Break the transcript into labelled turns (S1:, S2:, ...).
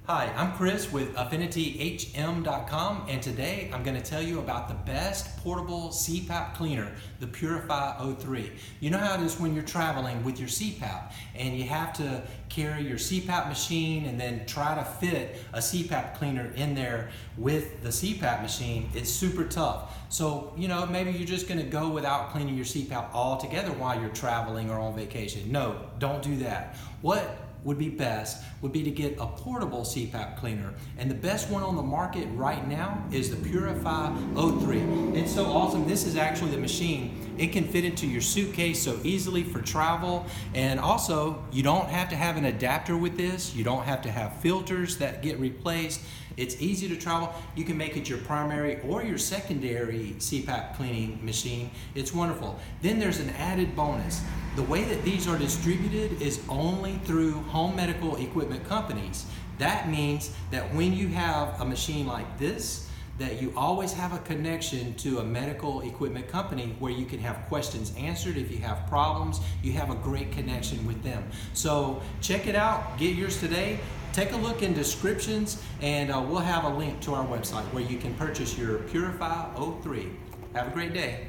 S1: Hi, I'm Chris with AffinityHM.com, and today I'm going to tell you about the best portable Cpap cleaner, the Purify O3. You know how it is when you're traveling with your Cpap and you have to carry your Cpap machine and then try to fit a Cpap cleaner in there with the Cpap machine. It's super tough. So, maybe you're just going to go without cleaning your Cpap altogether while you're traveling or on vacation. No, don't do that. What would be best would be to get a portable Cpap cleaner, and the best one on the market right now is the Purify O3. It's so awesome. This is actually the machine. It can fit into your suitcase so easily for travel, and also you don't have to have an adapter with this. You don't have to have filters that get replaced. It's easy to travel. You can make it your primary or your secondary Cpap cleaning machine. It's wonderful. Then there's an added bonus. The way that these are distributed is only through home medical equipment companies. That means that when you have a machine like this, that you always have a connection to a medical equipment company where you can have questions answered. If you have problems, you have a great connection with them. So check it out, get yours today. Take a look in descriptions, and we'll have a link to our website where you can purchase your Purify O3. Have a great day.